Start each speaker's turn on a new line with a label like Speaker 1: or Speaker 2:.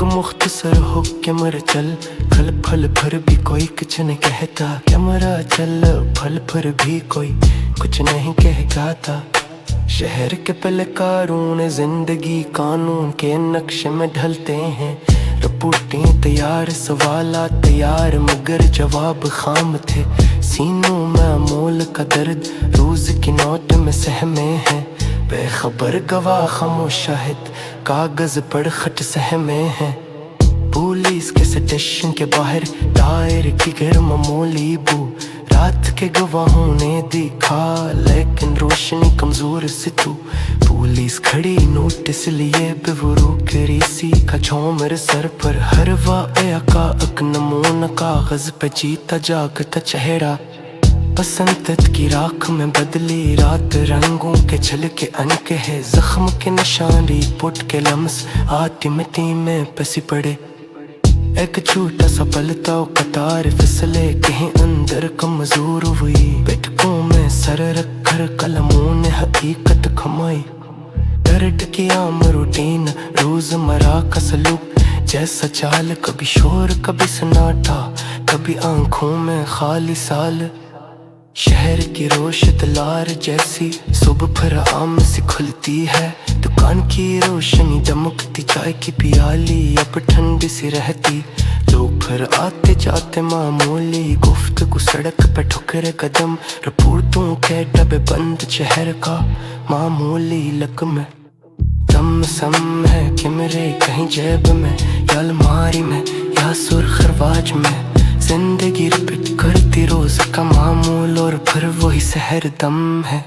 Speaker 1: مختصر ہو کہ مر چل پھل پھل پھر بھی کوئی کچھ نہیں کہتا، کہ مرا چل پھل پھر بھی کوئی کچھ نہیں کہتا تھا۔ شہر کے پہلے قارون زندگی قانون کے نقشے میں ڈھلتے ہیں، رپورٹیں تیار سوالات تیار مگر جواب خام تھے، سینوں میں مول کا درد روز کی نوٹ میں سہمے ہیں، بے خبر گواہ خاموش شاہد کاغذ پر خط سہمے ہیں، پولیس کے اسٹیشن کے باہر ٹائر کی غیر معمولی بو رات کے گواہوں نے دیکھا لیکن روشنی کمزور سی تو، پولیس کھڑی نوٹس لیے بے وروک ریسی کا جھومر سر پر، ہر واقعہ کا ایک نمونہ کاغذ پہ جیتا جاگتا چہرہ، بسنت کی راکھ میں بدلی رات رنگوں کے جھلکے انکے ہے، زخم کے نشان رپورٹ کے لمس آتی مٹی میں پسی پڑے، ایک چھوٹا سا پلتا قطار فسلے کہیں اندر کمزور ہوئی، بیٹھکوں میں سر رکھ کر قلموں نے حقیقت کھمائی، درد کی عام روٹین روزمرہ کا سلوک جیسا چال، کبھی شور کبھی سناٹا کبھی آنکھوں میں خالی سال، شہر کی روشت لار جیسی صبح پھر عام سی کھلتی ہے، دکان کی روشنی دمکتی چائے کی پیالی اب ٹھنڈی سی رہتی، لوگ پھر آتے جاتے معمولی گفتگو سڑک پہ ٹھکرے قدم، رپورٹوں کے ڈبے بند شہر کا معمولی لقمہ، دم سم ہے کہ میرے کہیں جیب میں یا الماری میں یا سرخ رواج میں، زندگی رپٹ کرتی روز کا معمول اور پھر وہی سحر دم ہے۔